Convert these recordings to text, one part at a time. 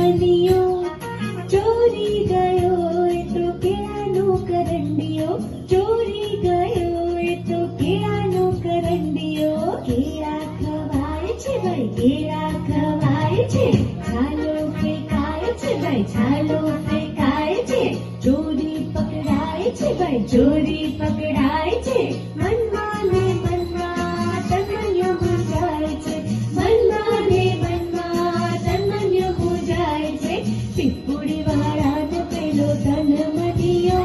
મનીયો ચોરી ગયો એ તો કેળાનો કરંડિયો ચોરી ગયો એ તો કેળાનો કરંડિયો કેળા ખવાય છે ભાઈ કેળા ખવાય છે છાલો ફેંકાય છે ભાઈ છાલો ફેંકાય છે ચોરી પકડાય છે ભાઈ ચોરી પકડાય છે મનમાં ને મનમાં તન્મન્ય મૂંઝાય છે મનમાં ને મનમાં તન્મન્ય મૂંઝાય છે પીપુડી વાળાનો પેલો ધન મદિયો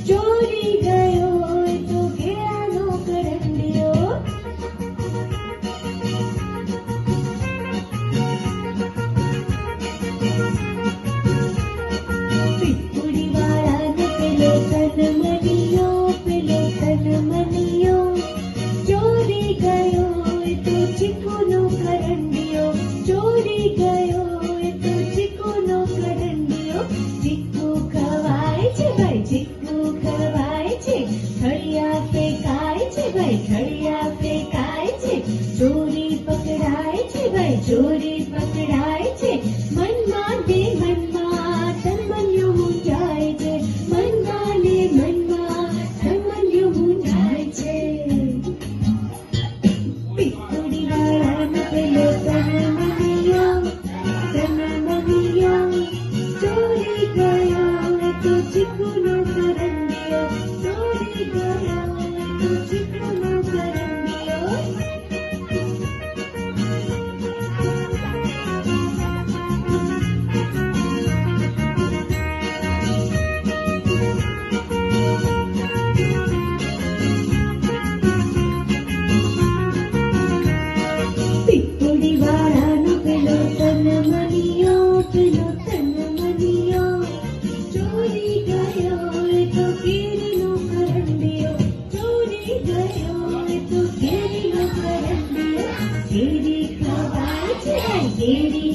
ચોરી ગયો એ તો કેળાનો કરંડિયો પીપુડી વાળાનો પેલો ધન મદિયો ચોરી ગયો એ તો ચીકુનો કરંડિયો ચોરી ગયો એ તો ચીકુનો કરંડિયો ચીકુ ખવાય છે ભાઈ ચીકુ ખવાય છે થળિયા ફેંકાય છે ભાઈ થળિયા ફેંકાય છે ચોરી પકડાય છે ભાઈ ચોરી પકડાય છે મનમાં ને મનમાં તન્મન્યો મૂંઝાય છે મનમાં ને મનમાં તન્મન્યો મૂંઝાય છે પીપુડી વાળાનો પેલો ધન મદિયો ચોરી ગયો એ તો ચીકુનો કરંડિયો ચોરી ગયો એ તો ચીકુનો કરંડિયો પીપુડી વાળાનો પેલો ધન મદિયો ચોરી ગયો એ તો કેરીનો કરંડિયો ચોરી ગયો એ તો કેરીનો કરંડિયો કેરી ખવાય છે કેરી